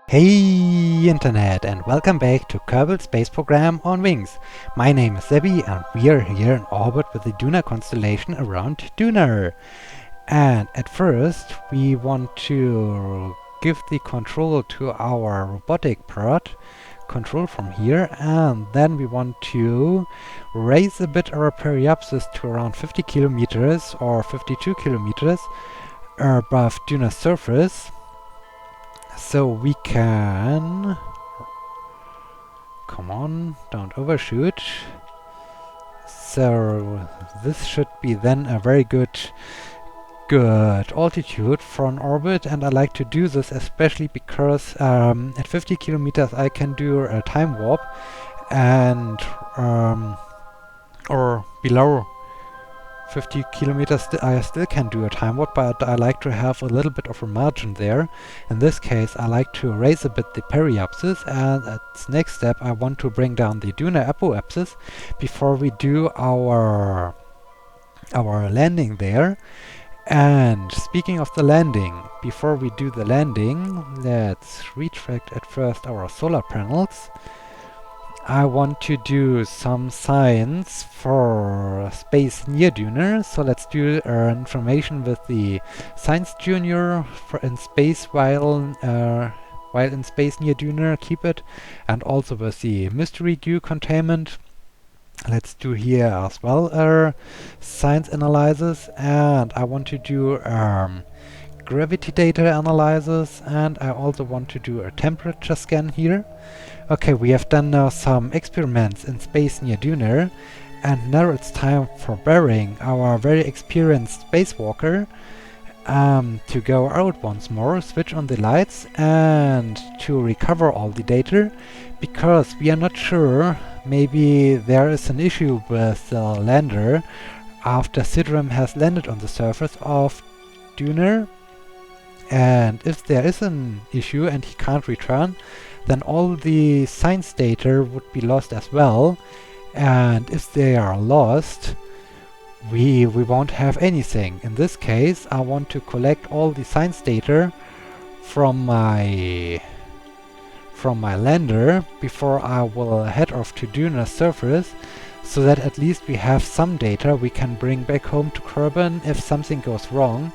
Hey Internet, and welcome back to Kerbal Space Program on Wings. My name is Zebby and we are here in orbit with the Duna constellation around Duna. And at first we want to give the control to our robotic part, control from here, and then we want to raise a bit our periapsis to around 50 kilometers or 52 kilometers above Duna's surface. So we can... Come on, don't overshoot. So this should be then a very good altitude for an orbit, and I like to do this especially because at 50 kilometers I can do a time warp, and or below 50 kilometers I still can do a time warp, but I like to have a little bit of a margin there. In this case I like to raise a bit the periapsis, and at the next step I want to bring down the Duna apoapsis before we do our landing there. And speaking of the landing, before we do the landing, let's retract at first our solar panels. I want to do some science for space near Duna, so let's do information with the Science Junior for in space while in space near Duna, keep it, and also with the mystery goo containment. Let's do here as well science analysis, and I want to do gravity data analysis, and I also want to do a temperature scan here. Okay, we have done now some experiments in space near Duna, and now it's time for Bering, our very experienced spacewalker, to go out once more, switch on the lights, and to recover all the data, because we are not sure, maybe there is an issue with the lander after Sidram has landed on the surface of Duna, and if there is an issue and he can't return, then all the science data would be lost as well, and if they are lost, we won't have anything. In this case, I want to collect all the science data from my lander before I will head off to Duna's surface, so that at least we have some data we can bring back home to Kerbal if something goes wrong.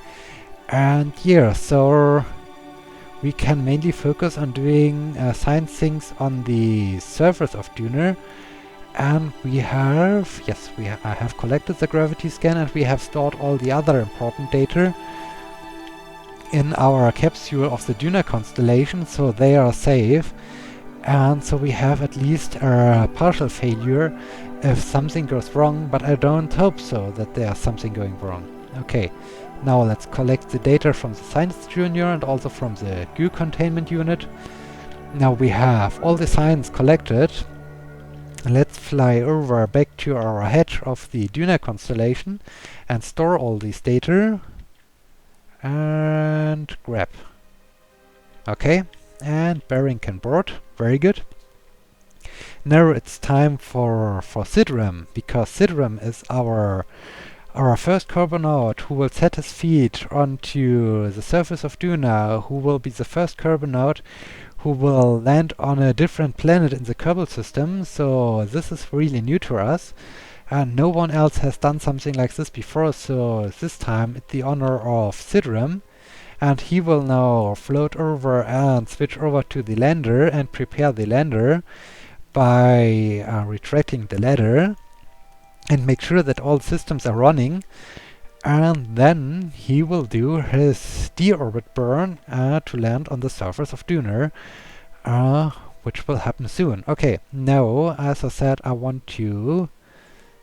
And yeah, so we can mainly focus on doing science things on the surface of Duna. And we have, yes, I have collected the gravity scan, and we have stored all the other important data in our capsule of the Duna constellation, so they are safe. And so we have at least a partial failure if something goes wrong, but I don't hope so that there's something going wrong. Okay, now let's collect the data from the Science Junior and also from the goo containment unit. Now we have all the science collected. Let's fly over back to our head of the Duna constellation and store all these data and grab. Okay, and Bering can board. Very good. Now it's time for Sidram, because Sidram is our first Kerbonaut who will set his feet onto the surface of Duna, who will be the first Kerbonaut who will land on a different planet in the Kerbal system. So this is really new to us, and no one else has done something like this before, so this time it's the honor of Sidram, and he will now float over and switch over to the lander and prepare the lander by retracting the ladder and make sure that all systems are running, and then he will do his deorbit burn to land on the surface of Duna, which will happen soon. Okay, now, as I said, I want to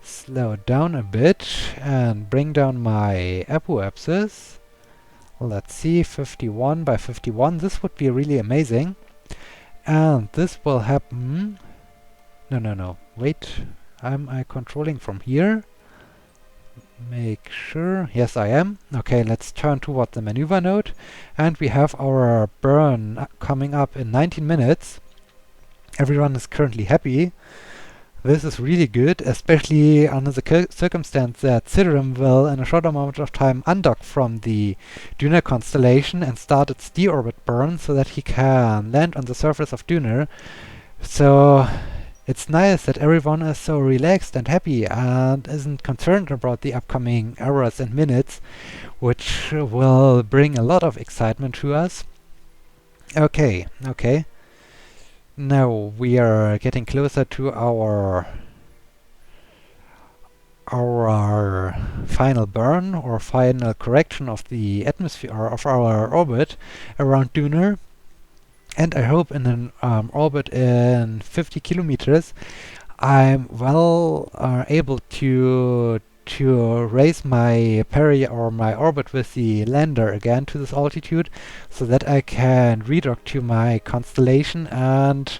slow down a bit and bring down my apoapsis. Let's see, 51 by 51, this would be really amazing. And this will happen... No, wait, am I controlling from here? Make sure, yes I am. Okay, let's turn toward the maneuver node, and we have our burn coming up in 19 minutes. Everyone is currently happy. This is really good, especially under the circumstance that Sidrim will, in a short amount of time, undock from the Duna constellation and start its deorbit burn so that he can land on the surface of Duna. So it's nice that everyone is so relaxed and happy and isn't concerned about the upcoming hours and minutes, which will bring a lot of excitement to us. Okay. Now we are getting closer to our final burn or final correction of the atmosphere of our orbit around Duna. And I hope in an orbit in 50 kilometers I'm able to raise my or my orbit with the lander again to this altitude so that I can redock to my constellation and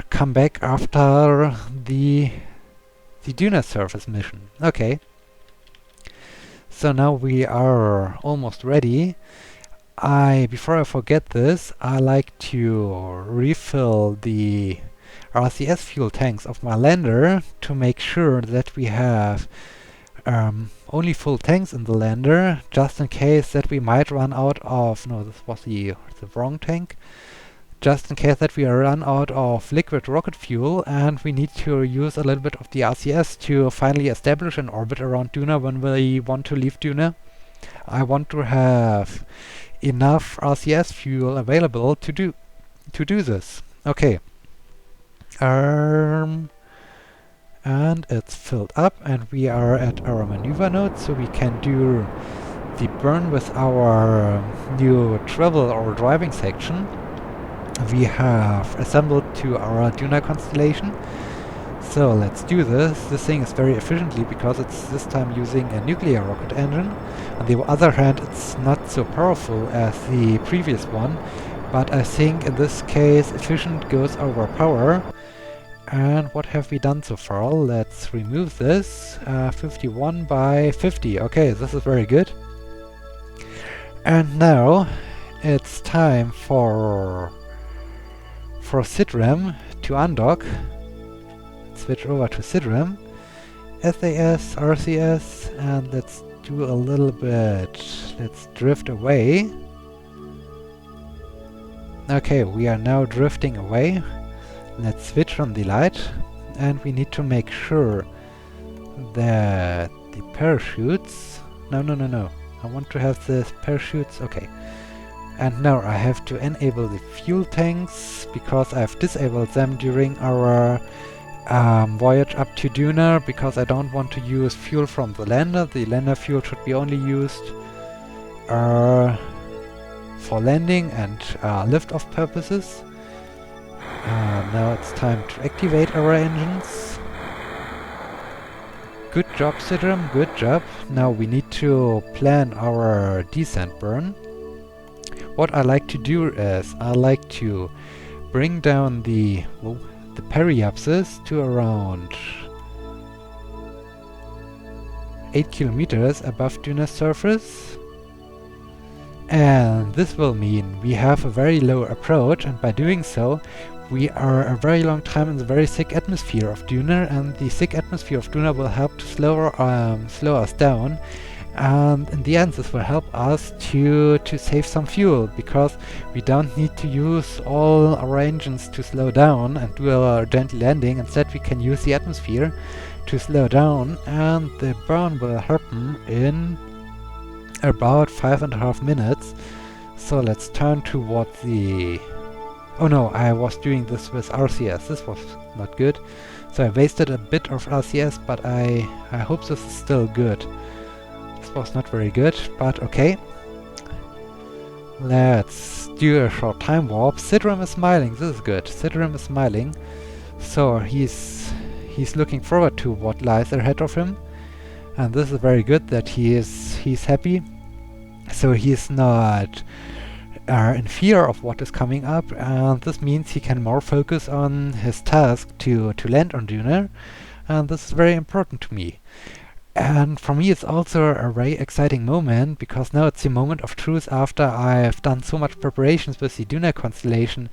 come back after the Duna surface mission. Okay. So now we are almost ready. Before I forget this, I like to refill the RCS fuel tanks of my lander to make sure that we have only full tanks in the lander, just in case that we might run out of... No, this was the wrong tank. Just in case that we run out of liquid rocket fuel and we need to use a little bit of the RCS to finally establish an orbit around Duna when we want to leave Duna. I want to have enough RCS fuel available to do this. Okay. And it's filled up and we are at our maneuver node, so we can do the burn with our new travel or driving section we have assembled to our Duna constellation. So let's do this. This thing is very efficiently because it's this time using a nuclear rocket engine. On the other hand, it's not so powerful as the previous one, but I think in this case efficient goes over power. And what have we done so far? Let's remove this. 51 by 50. Okay, this is very good. And now it's time for Sidram to undock. Switch over to Sidram. SAS, RCS, and let's do a little bit. Let's drift away. Okay, we are now drifting away. Let's switch on the light, and we need to make sure that the parachutes... No. I want to have the parachutes... Okay. And now I have to enable the fuel tanks, because I've disabled them during our voyage up to Duna, because I don't want to use fuel from the lander. The lander fuel should be only used for landing and liftoff purposes. Now it's time to activate our engines. Good job, Sidram, good job. Now we need to plan our descent burn. What I like to do is I like to bring down the periapsis to around 8 kilometers above Duna's surface. And this will mean we have a very low approach, and by doing so we are a very long time in the very thick atmosphere of Duna, and the thick atmosphere of Duna will help to slow us down. And in the end this will help us to save some fuel, because we don't need to use all our engines to slow down and do a gentle landing. Instead we can use the atmosphere to slow down, and the burn will happen in about 5.5 minutes. So let's turn towards the... Oh no, I was doing this with RCS. This was not good. So I wasted a bit of RCS, but I hope this is still good. This was not very good, but okay. Let's do a short time warp. Sidram is smiling. This is good. Sidram is smiling. So he's looking forward to what lies ahead of him. And this is very good that he's happy. So he's not in fear of what is coming up, and this means he can more focus on his task to land on Duna, and this is very important to me. And for me, it's also a very exciting moment, because now it's the moment of truth after I've done so much preparations with the Duna constellation,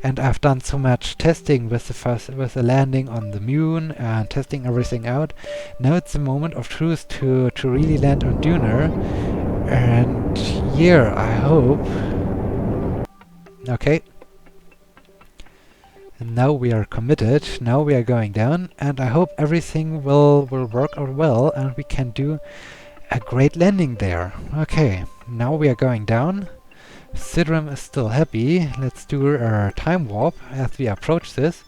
and I've done so much testing with the landing on the moon and testing everything out. Now it's the moment of truth to really land on Duna. And yeah, I hope. Okay. And now we are committed, now we are going down, and I hope everything will work out well and we can do a great landing there. Okay, now we are going down. Sidram is still happy. Let's do a time warp as we approach this.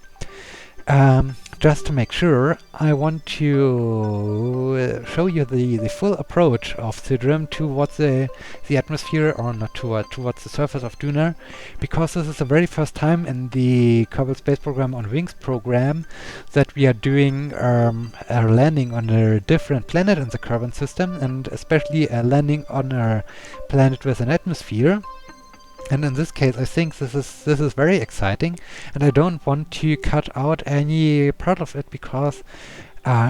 Just to make sure, I want to show you the full approach of Sidram towards the atmosphere, or not towards the surface of Duna, because this is the very first time in the Kerbal Space Program on Wings program that we are doing a landing on a different planet in the Kerbal system, and especially a landing on a planet with an atmosphere. And in this case, I think this is very exciting, and I don't want to cut out any part of it, because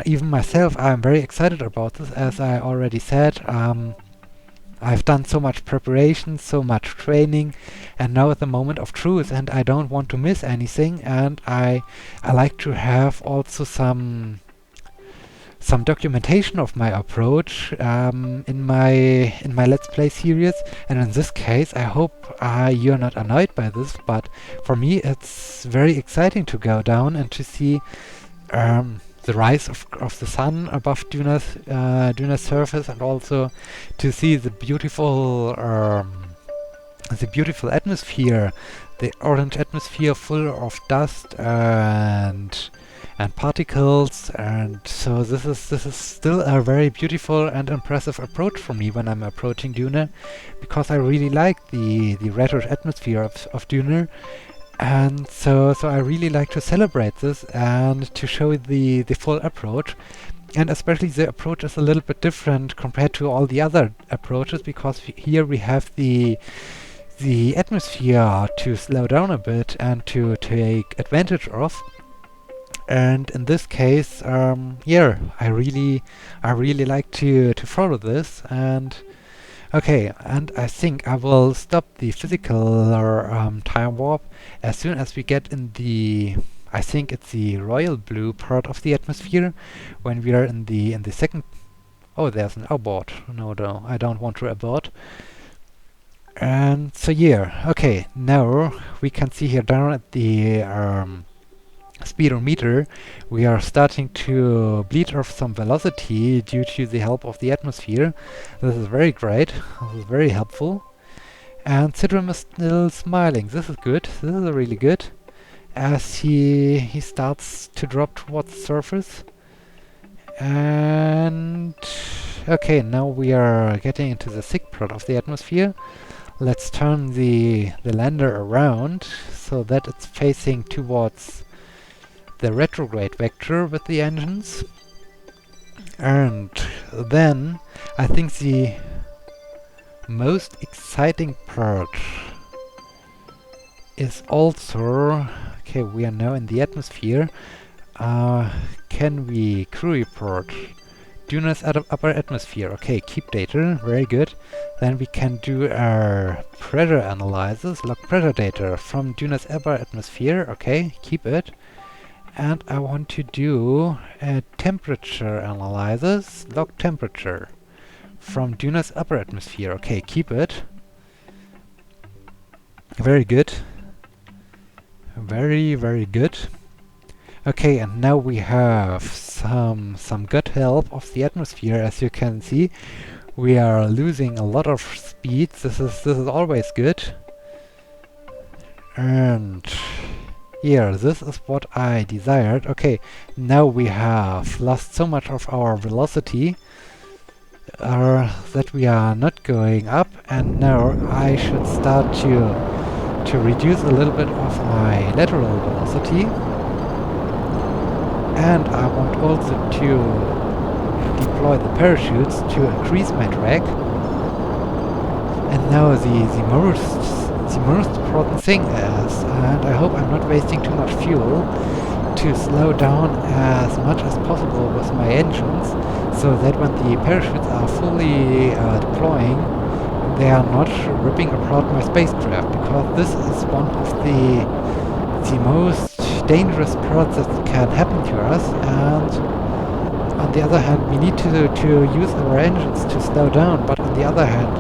even myself, I'm very excited about this. As I already said, I've done so much preparation, so much training, and now at the moment of truth, and I don't want to miss anything. And I like to have also some documentation of my approach in my Let's Play series. And in this case, I hope you're not annoyed by this, but for me it's very exciting to go down and to see the rise of the sun above Duna's surface, and also to see the beautiful atmosphere, the orange atmosphere full of dust and particles. And so this is still a very beautiful and impressive approach for me when I'm approaching Duna, because I really like the reddish atmosphere of Duna. And so I really like to celebrate this and to show the full approach. And especially the approach is a little bit different compared to all the other approaches, because here we have the atmosphere to slow down a bit and to take advantage of. And in this case, yeah, I really like to follow this. And okay, and I think I will stop the physical time warp as soon as we get in the, I think it's the royal blue part of the atmosphere, when we are in the second. Oh, there's an abort. No, I don't want to abort. And so yeah, okay, now we can see here down at the speedometer, we are starting to bleed off some velocity due to the help of the atmosphere. This is very great. This is very helpful. And Sidram is still smiling. This is good. This is really good. As he starts to drop towards the surface. And okay, now we are getting into the thick part of the atmosphere. Let's turn the lander around so that it's facing towards the retrograde vector with the engines. And then I think the most exciting part is also, okay, we are now in the atmosphere. Can we crew report Duna's upper atmosphere? Okay, keep data, very good. Then we can do our pressure analysis, log pressure data from Duna's upper atmosphere. Okay, keep it. And I want to do a temperature analysis, log temperature from Duna's upper atmosphere. Okay, keep it. Very good. Very, very good. Okay, and now we have some good help of the atmosphere. As you can see, we are losing a lot of speed. This is always good. And here, this is what I desired. Okay, now we have lost so much of our velocity that we are not going up, and now I should start to reduce a little bit of my lateral velocity. And I want also to deploy the parachutes to increase my drag. And now the most important thing is, and I hope I'm not wasting too much fuel, to to slow down as much as possible with my engines, so that when the parachutes are fully deploying, they are not ripping apart my spacecraft, because this is one of the most dangerous parts that can happen to us. And on the other hand, we need to use our engines to slow down, but on the other hand,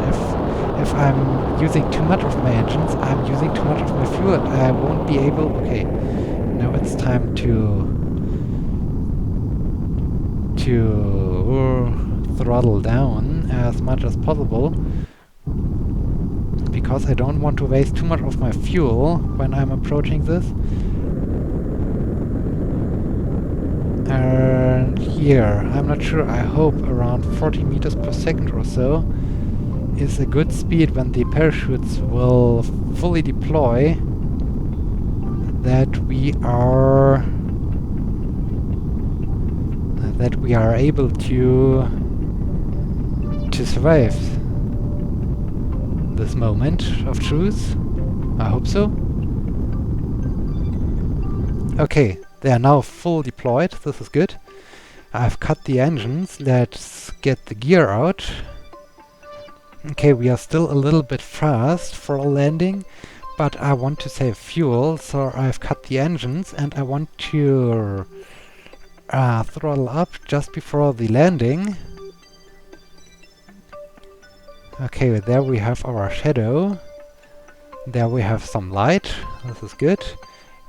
if I'm using too much of my engines, I'm using too much of my fuel, and I won't be able... Okay, now it's time to throttle down as much as possible, because I don't want to waste too much of my fuel when I'm approaching this. And here, I'm not sure, I hope around 40 meters per second or so is a good speed when the parachutes will fully deploy, that we are able to survive this moment of truth. I hope so. Okay, they are now full deployed. This is good. I've cut the engines. Let's get the gear out. Okay, we are still a little bit fast for a landing, but I want to save fuel, so I've cut the engines, and I want to throttle up just before the landing. Okay, there we have our shadow. There we have some light. This is good.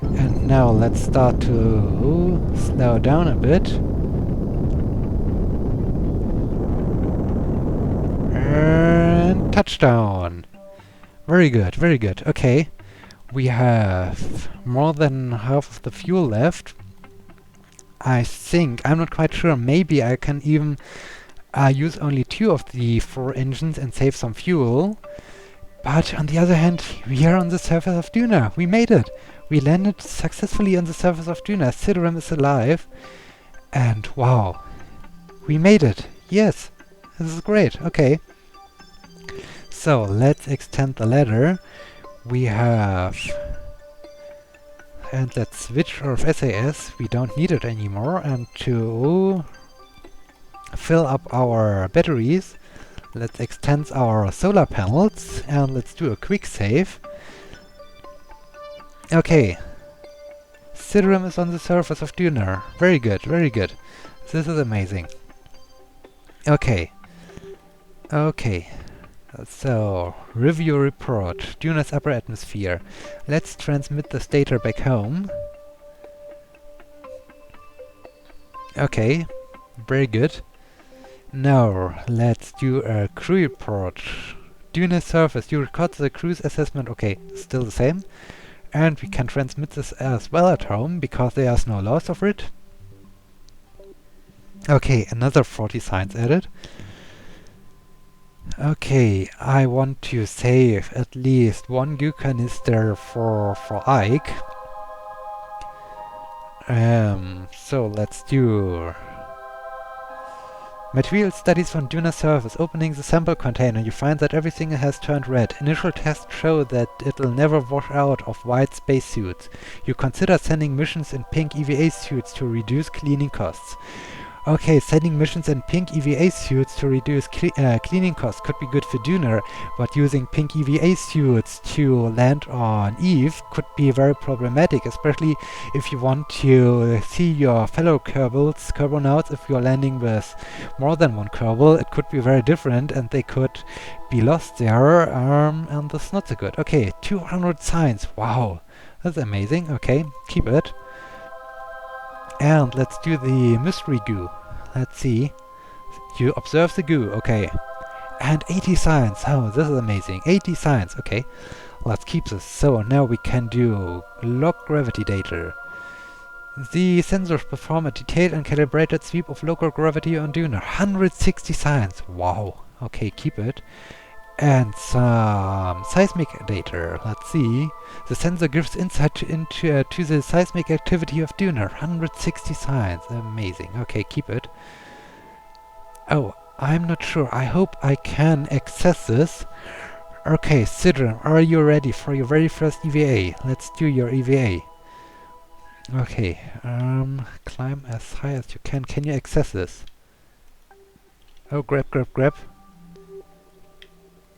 And now let's start to slow down a bit. And touchdown! Very good, very good. Okay, we have more than half of the fuel left. I think, I'm not quite sure, maybe I can even use only 2 of the 4 engines and save some fuel. But on the other hand, we are on the surface of Duna. We made it! We landed successfully on the surface of Duna. Sidram is alive. And wow, we made it! Yes! This is great, okay. So, let's extend the ladder. We have... And let's switch off SAS, we don't need it anymore. And to fill up our batteries, let's extend our solar panels, and let's do a quick save. Okay. Sidram is on the surface of Duna. Very good, very good. This is amazing. Okay. Okay. So, review report. Duna's upper atmosphere. Let's transmit this data back home. Okay. Very good. Now, let's do a crew report. Duna's surface. You record the crew's assessment. Okay, still the same. And we can transmit this as well at home, because there's no loss of it. Okay, another 40 signs added. Okay, I want to save at least 1 goo canister for Ike. So let's do... Material studies from Duna surface. Opening the sample container, you find that everything has turned red. Initial tests show that it'll never wash out of white spacesuits. You consider sending missions in pink EVA suits to reduce cleaning costs. Okay, sending missions in pink EVA suits to reduce cleaning costs could be good for Duna, but using pink EVA suits to land on Eve could be very problematic, especially if you want to see your fellow Kerbal if you're landing with more than one Kerbal. It could be very different, and they could be lost there, and that's not so good. Okay, 200 signs, wow, that's amazing. Okay, keep it. And let's do the mystery goo. Let's see. You observe the goo, okay. And 80 signs. Oh, this is amazing. 80 signs, okay. Let's keep this. So now we can do log gravity data. The sensors perform a detailed and calibrated sweep of local gravity on Duna. 160 signs. Wow. Okay, keep it. And some seismic data. Let's see. The sensor gives insight into the seismic activity of Duna. 160 signs. Amazing. Okay, keep it. Oh, I'm not sure. I hope I can access this. Okay, Sidram, are you ready for your very first EVA? Let's do your EVA. Okay, climb as high as you can. Can you access this? Oh, grab, grab, grab.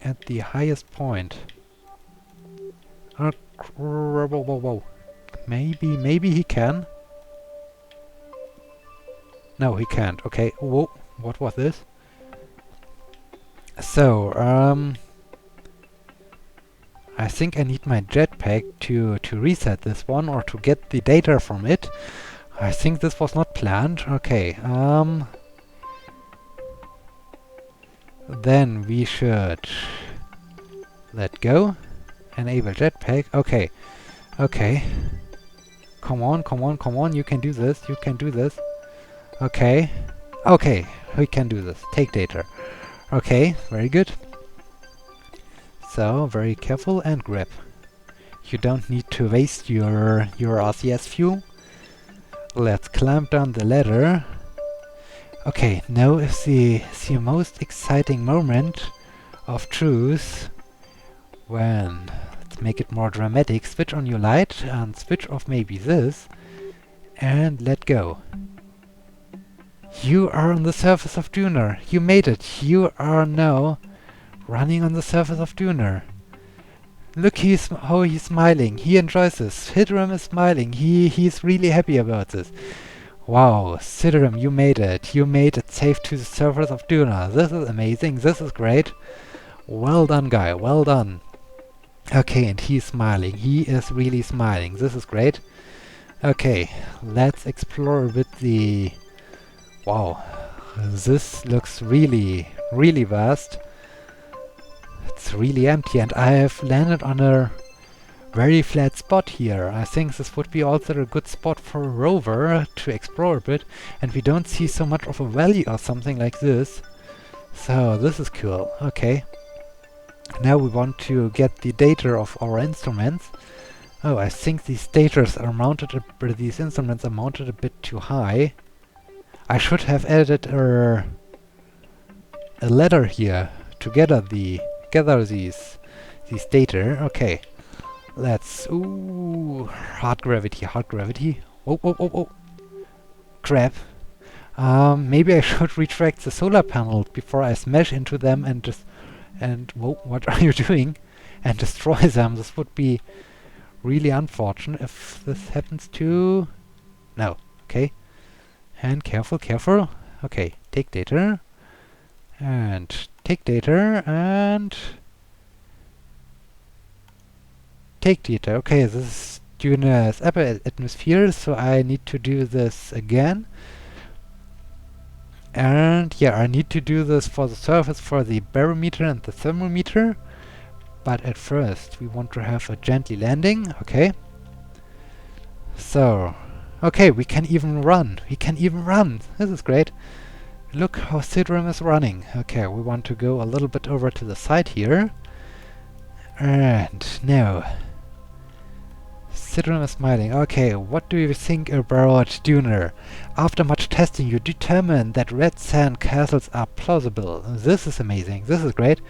At the highest point. Whoa, whoa, whoa. Maybe he can. No, he can't. Okay. Whoa, what was this? So, I think I need my jetpack to reset this one or to get the data from it. I think this was not planned. Okay, then we should let go. Enable jetpack. Okay, okay. Come on, come on, come on. You can do this. You can do this. Okay. Okay, we can do this. Take data. Okay, very good. So, very careful and grab. You don't need to waste your RCS fuel. Let's climb down the ladder. Okay, now is the most exciting moment of truth when, let's make it more dramatic, switch on your light and switch off maybe this and let go. You are on the surface of Duna. You made it. You are now running on the surface of Duna. Look how he's smiling. He enjoys this. Sidram is smiling. He's really happy about this. Wow, Sidram, you made it. You made it safe to the surface of Duna. This is amazing. This is great. Well done, guy. Well done. Okay, and he's smiling. He is really smiling. This is great. Okay, let's explore a bit the... Wow, this looks really, really vast. It's really empty, and I have landed on a very flat spot here. I think this would be also a good spot for a rover to explore a bit, and we don't see so much of a valley or something like this. So this is cool. Okay. Now we want to get the data of our instruments. Oh, I think these these instruments are mounted a bit too high. I should have added a ladder here to gather these data. Okay, let's... Ooh, hard gravity. Oh, crap. Maybe I should retract the solar panels before I smash into them and whoa, what are you doing? And destroy them. This would be really unfortunate if this happens to... No, okay. And careful. Okay, take data. And take data and... Take data. Okay, this is Duna's upper atmosphere, so I need to do this again. And yeah, I need to do this for the surface for the barometer and the thermometer. But at first, we want to have a gently landing. Okay. So... Okay, we can even run. This is great. Look how Sidram is running. Okay, we want to go a little bit over to the side here. And now... Sidram is smiling. Okay, what do you think about Duna? After much testing, you determined that red sand castles are plausible. This is amazing. This is great.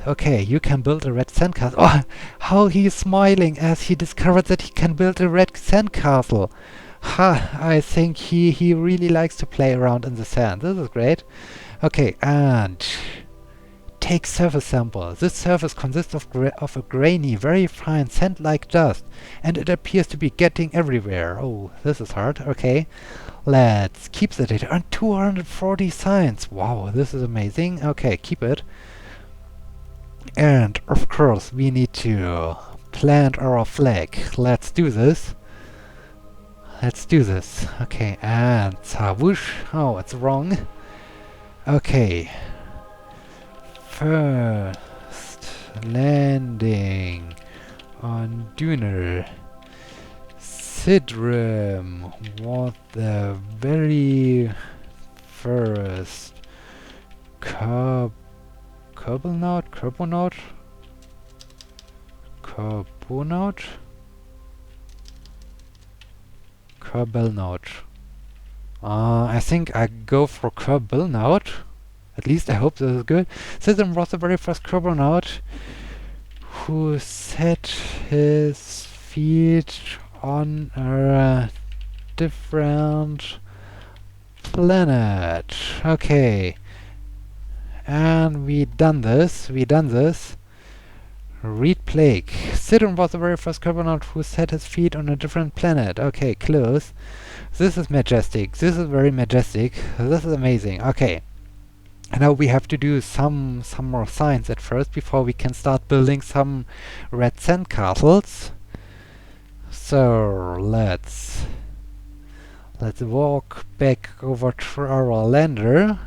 Okay, you can build a red sand castle. Oh, how he is smiling as he discovered that he can build a red sand castle. Ha, I think he really likes to play around in the sand. This is great. Okay, and take surface sample. This surface consists of a grainy, very fine sand-like dust, and it appears to be getting everywhere. Oh, this is hard. Okay, let's keep the data. And 240 signs. Wow, this is amazing. Okay, keep it. And of course we need to plant our flag. Let's do this. Okay, and whoosh. Oh, it's wrong. Okay. First landing on Duna. Sidram was the very first Kerbonaut? I think I go for Kerbonaut. At least I hope this is good. Sidram was the very first Kerbonaut who set his feet on a different planet. Okay. And we done this. Read Plague. Sidon was the very first cosmonaut who set his feet on a different planet. Okay, close. This is majestic. This is very majestic. This is amazing. Okay. And now we have to do some more science at first before we can start building some red sand castles. So let's walk back over to our lander,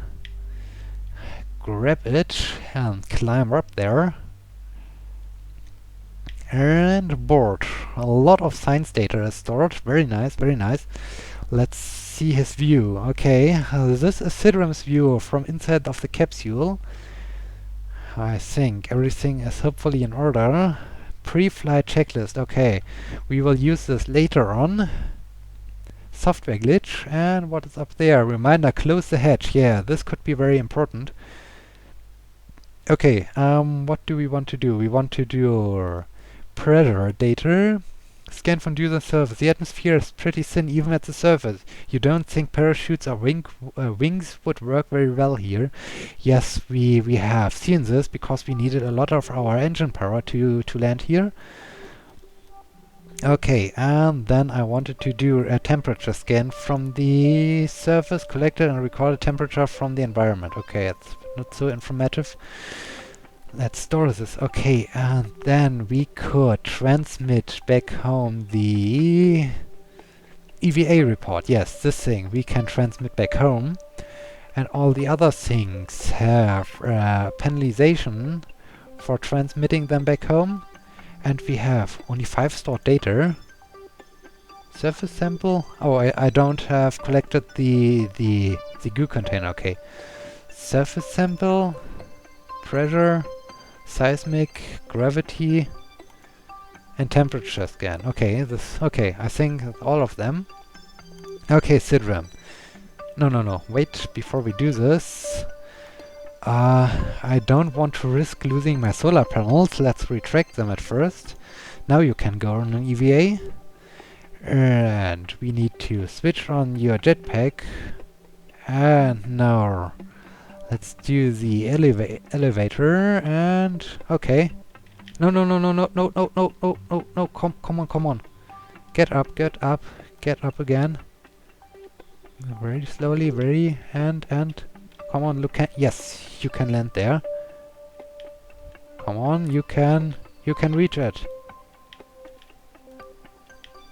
grab it and climb up there and board. A lot of science data is stored. Very nice, very nice. Let's see his view. Okay, this is Sidram's view from inside of the capsule. I think everything is hopefully in order. Pre-flight checklist. Okay, we will use this later on. Software glitch. And what is up there? Reminder, close the hatch. Yeah, this could be very important. Okay, what do we want to do? We want to do pressure data. Scan from user surface. The atmosphere is pretty thin even at the surface. You don't think parachutes or wings would work very well here? Yes, we have seen this because we needed a lot of our engine power to land here. Okay, and then I wanted to do a temperature scan from the surface, collected and recorded temperature from the environment. Okay, it's not so informative. Let's store this. Okay, and then we could transmit back home the EVA report. Yes, this thing we can transmit back home. And all the other things have penalization for transmitting them back home. And we have only 5 stored data. Surface sample. Oh, I don't have collected the goo container. Okay. Surface sample, pressure, seismic, gravity, and temperature scan. Okay, okay, I think all of them. Okay, Sidram. No, wait, before we do this. I don't want to risk losing my solar panels. Let's retract them at first. Now you can go on an EVA. And we need to switch on your jetpack. And now let's do the elevator and okay. No, come on. Get up again. Very slowly, and come on, yes, you can land there. Come on, you can reach it.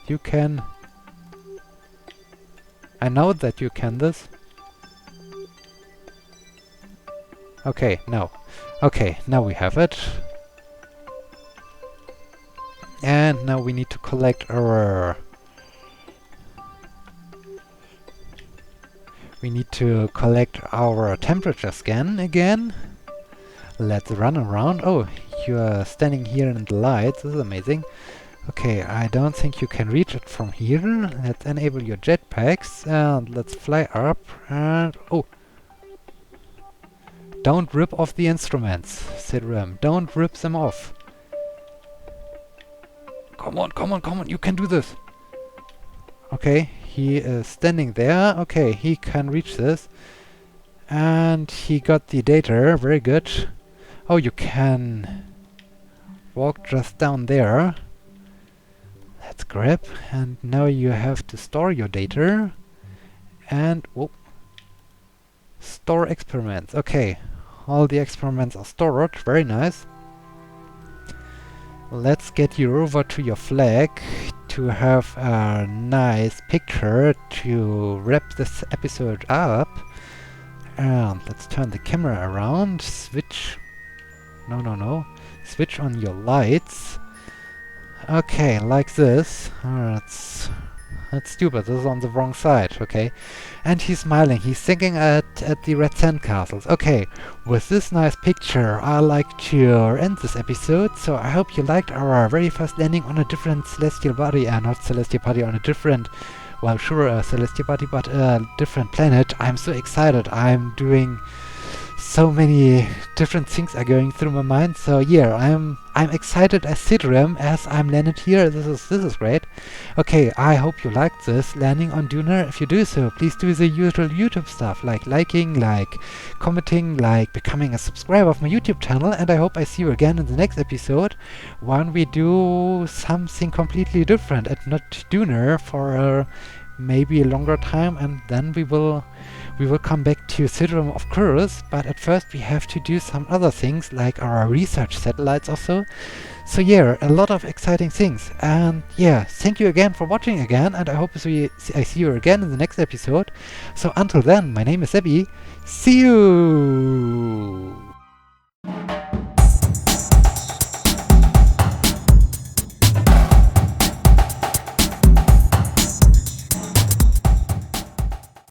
You can. I know that you can this. Okay, now we have it. And now we need to collect our temperature scan again. Let's run around. Oh, you are standing here in the lights. This is amazing. Okay, I don't think you can reach it from here. Let's enable your jetpacks and let's fly up and oh. Don't rip off the instruments, Sidram. Don't rip them off. Come on, you can do this. Okay, he is standing there. Okay, he can reach this. And he got the data. Very good. Oh, you can walk just down there. Let's grab. And now you have to store your data. And oh, store experiments. Okay, all the experiments are stored. Very nice. Let's get you over to your flag to have a nice picture to wrap this episode up. And let's turn the camera around. Switch. No. Switch on your lights. Okay, like this. That's stupid. This is on the wrong side. Okay. And he's smiling. He's thinking at the red sand castles. Okay. With this nice picture, I like to end this episode. So I hope you liked our very first landing on a different celestial body. Not celestial body, on a different... Well, sure, a celestial body, but a different planet. I'm so excited. I'm doing so many different things are going through my mind. So yeah, I'm excited as Sidram as I'm landed here. This is great. Okay, I hope you liked this landing on Duna. If you do so, please do the usual YouTube stuff like liking, like commenting, like becoming a subscriber of my YouTube channel, and I hope I see you again in the next episode when we do something completely different and not Duna for maybe a longer time, and then we will come back to Sidram, of course, but at first we have to do some other things like our research satellites or so. So yeah, a lot of exciting things. And yeah, thank you again for watching again, and I hope I see you again in the next episode. So until then, my name is Sebi. See you!